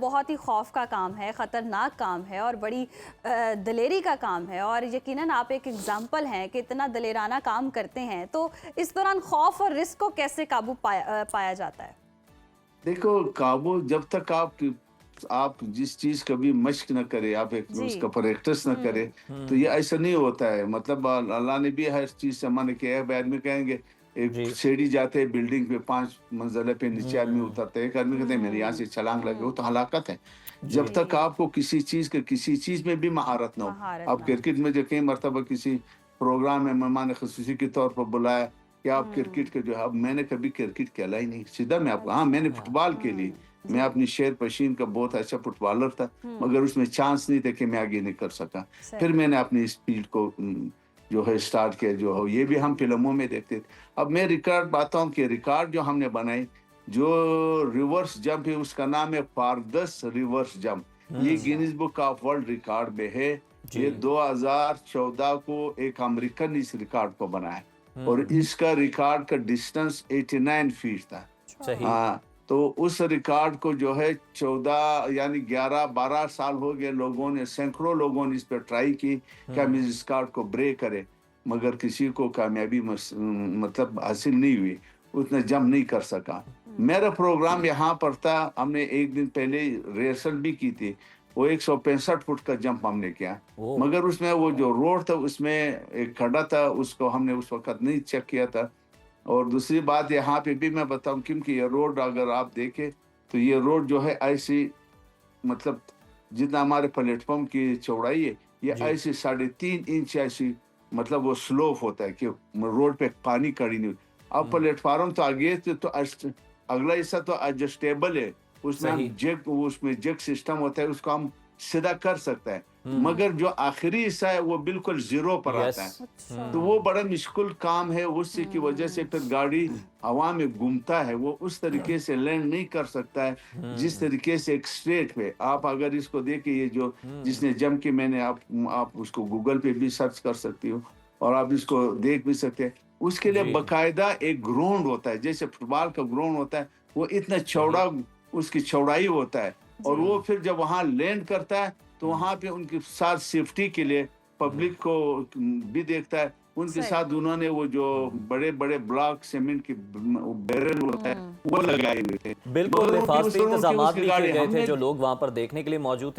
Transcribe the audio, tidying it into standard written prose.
بہت ہی خوف کا کام ہے، خطرناک کام ہے اور بڑی دلیری کا کام ہے، اور یقیناً آپ ایک اگزامپل ہیں کہ اتنا دلیرانہ کام کرتے ہیں. تو اس دوران خوف اور رسک کو کیسے قابو پایا جاتا ہے؟ دیکھو، قابو جب تک آپ جس چیز کا بھی مشق نہ کرے، آپ اس کا پریکٹس نہ کرے، تو یہ ایسا نہیں ہوتا ہے. مطلب اللہ نے بھی ہر چیز سے منع کیا ہے. بعد میں کہیں گے ایک سیڑھی جاتے ہیں بلڈنگ پہ 5 منزلے پہ، نیچے آدمی اترتے ہیں، ایک آدمی کہتے ہیں میرے یہاں سے چھلانگ لگے، وہ تو ہلاکت ہے. جب تک آپ کو کسی چیز میں بھی مہارت نہ ہو. آپ کرکٹ میں جو کئی مرتبہ کسی پروگرام میں مہمان خصوصی کے طور پر بلایا کہ آپ کرکٹ کے جو ہے، اب میں نے کبھی کرکٹ کھیلا ہی نہیں. سیدھا میں آپ کو، میں نے فٹ بال کے لیے، میں اپنی شیر پشین کا بہت اچھا فٹ بالر تھا، مگر اس میں چانس نہیں تھا کہ میں آگے نہیں کر سکا. پھر میں نے اپنی اسپیڈ کو جو ہے اسٹارٹ کیا. جو ہے یہ بھی ہم فلموں میں دیکھتے تھے. اب میں ریکارڈ باتتا ہوں کہ ریکارڈ جو ہم نے بنائی، جو ریورس جمپ ہے، اس کا نام ہے فاردس ریورس جمپ. یہ Guinness book of world record میں ہے. یہ 2014 کو ایک امریکن اس ریکارڈ کو بنایا، اور اس کا ریکارڈ کا ڈسٹنس 89 فیٹ تھا. تو اس ریکارڈ کو جو ہے 11-12 سال ہو گئے، لوگوں نے، سینکڑوں لوگوں نے اس پہ ٹرائی کی کہ ہم اس ریکارڈ کو بریک کریں، مگر کسی کو کامیابی مطلب حاصل نہیں ہوئی. اتنا جمپ نہیں کر سکا. میرا پروگرام یہاں پر تھا. ہم نے ایک دن پہلے ریہرسل بھی کی تھی. وہ 165 فٹ کا جمپ ہم نے کیا، مگر اس میں وہ جو روڈ تھا، اس میں ایک کھڈا تھا، اس کو ہم نے اس وقت نہیں چیک کیا تھا. اور دوسری بات یہاں پہ بھی میں بتاؤں، کیونکہ یہ روڈ اگر آپ دیکھیں تو یہ روڈ جو ہے ایسی، مطلب جتنا ہمارے پلیٹ فارم کی چوڑائی ہے، یہ ایسی 3.5 انچ ایسی، مطلب وہ سلوپ ہوتا ہے کہ روڈ پہ پانی کڑی نہیں. اب پلیٹ فارم تو آگے تو اگلا حصہ تو ایڈجسٹیبل ہے، اس میں ہم جیک سسٹم ہوتا ہے، اس کو ہم سیدھا کر سکتا ہے. مگر جو آخری حصہ ہے وہ بالکل زیرو پر آتا ہے. تو وہ بڑا مشکل کام ہے. اس کی وجہ سے پھر گاڑی ہوا میں گھومتا ہے، وہ اس طریقے سے لینڈ نہیں کر سکتا ہے جس طریقے سے ایک اسٹریٹ پہ. آپ اگر اس کو دیکھیں، یہ جو جس نے جم کی، میں نے آپ اس کو گوگل پہ بھی سرچ کر سکتی ہو اور آپ اس کو دیکھ بھی سکتے ہیں. اس کے لیے باقاعدہ ایک گراؤنڈ ہوتا ہے، جیسے فٹ بال کا گراؤنڈ ہوتا ہے، وہ اتنا چوڑا اس کی چوڑائی ہوتا ہے. اور وہ پھر جب وہاں لینڈ کرتا ہے تو وہاں پہ ان کے ساتھ سیفٹی کے لیے پبلک کو بھی دیکھتا ہے. ان کے ساتھ انہوں نے وہ جو بڑے بڑے بلاک سیمنٹ کے بیرل ہوتا ہے وہ لگائے ہوئے تھے. بالکل حفاظتی انتظامات بھی کیے گئے تھے جو لوگ وہاں پر دیکھنے کے لیے موجود تھے.